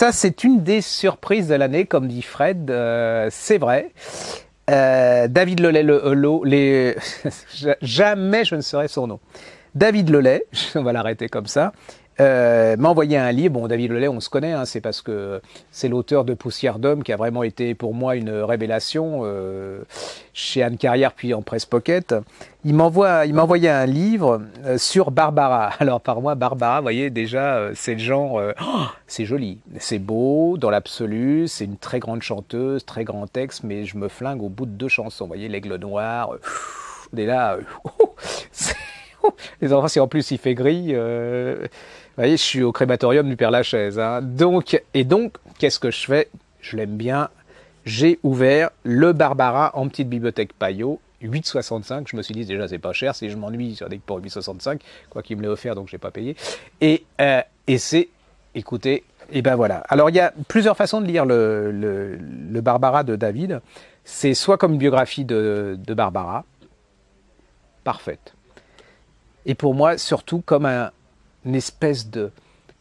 ça, c'est une des surprises de l'année, comme dit Fred. C'est vrai. David Lelay, jamais je ne serai son nom. David Lelay, on va l'arrêter comme ça, m'a envoyé un livre. Bon, David Lelay, on se connaît, hein, c'est parce que c'est l'auteur de Poussière d'homme qui a vraiment été pour moi une révélation chez Anne Carrière puis en Presse Pocket. Il m'a envoyé un livre sur Barbara. Alors par moi, Barbara, vous voyez déjà, c'est le genre, c'est joli, c'est beau dans l'absolu, c'est une très grande chanteuse, très grand texte, mais je me flingue au bout de 2 chansons. Vous voyez, l'Aigle Noir, dès là, les enfants, si en plus il fait gris, vous voyez, je suis au crématorium du Père Lachaise. Hein. Donc, qu'est-ce que je fais? Je l'aime bien. J'ai ouvert le Barbara en petite bibliothèque Payot, 8,65. Je me suis dit, déjà, c'est pas cher. Si je m'ennuie, j'en ai que pour 8,65. Quoi qu'il me l'ait offert, donc je n'ai pas payé. Et c'est, écoutez, et ben voilà. Alors, il y a plusieurs façons de lire le Barbara de David. C'est soit comme une biographie de Barbara, parfaite. Et pour moi, surtout comme une espèce de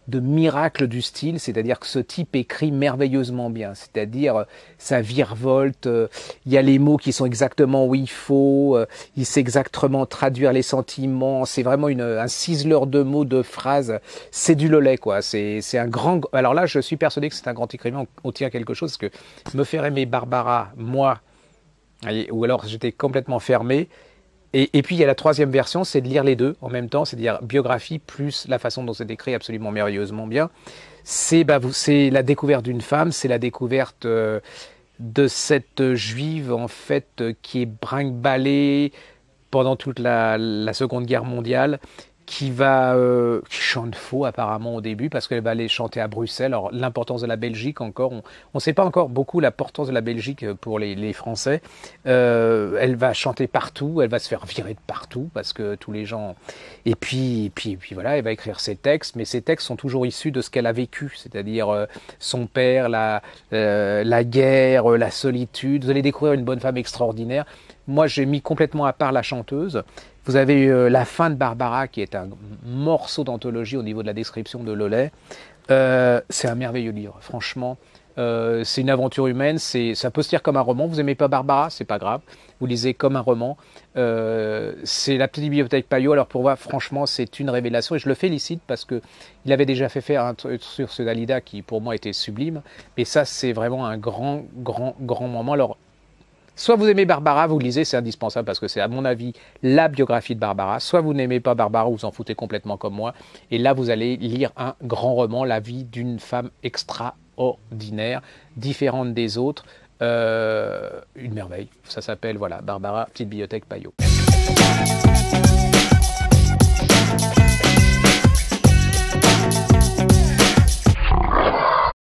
miracle du style, c'est-à-dire que ce type écrit merveilleusement bien, c'est-à-dire ça virevolte, il y a les mots qui sont exactement où il faut, il sait exactement traduire les sentiments, c'est vraiment un ciseleur de mots, de phrases, c'est du Lelay quoi, c'est un grand... Alors là, je suis persuadé que c'est un grand écrivain, on tient quelque chose, parce que me faire aimer Barbara, moi, ou alors j'étais complètement fermé. Et puis il y a la troisième version, c'est de lire les deux en même temps, c'est-à-dire biographie plus la façon dont c'est écrit absolument merveilleusement bien. C'est la découverte d'une femme, c'est la découverte de cette juive en fait qui est brinque-ballée pendant toute la Seconde Guerre mondiale, qui chante faux apparemment au début parce qu'elle va aller chanter à Bruxelles. Alors l'importance de la Belgique encore, on ne sait pas encore beaucoup l'importance de la Belgique pour les Français. Elle va chanter partout, elle va se faire virer de partout parce que tous les gens... Et puis voilà, elle va écrire ses textes, mais ses textes sont toujours issus de ce qu'elle a vécu, c'est-à-dire son père, la guerre, la solitude. Vous allez découvrir une bonne femme extraordinaire. Moi, j'ai mis complètement à part la chanteuse. Vous avez la fin de Barbara, qui est un morceau d'anthologie au niveau de la description de Lelay. C'est un merveilleux livre, franchement. C'est une aventure humaine, ça peut se lire comme un roman. Vous n'aimez pas Barbara, c'est pas grave. Vous lisez comme un roman. C'est la petite bibliothèque Payot. Alors pour moi, franchement, c'est une révélation. Et je le félicite parce qu'il avait déjà fait faire un truc sur ce Dalida qui, pour moi, était sublime. Mais ça, c'est vraiment un grand moment. Alors, soit vous aimez Barbara, vous lisez, c'est indispensable parce que c'est à mon avis la biographie de Barbara. Soit vous n'aimez pas Barbara, vous en foutez complètement comme moi. Et là, vous allez lire un grand roman, la vie d'une femme extraordinaire, différente des autres. Une merveille. Ça s'appelle, voilà, Barbara, petite bibliothèque Payot.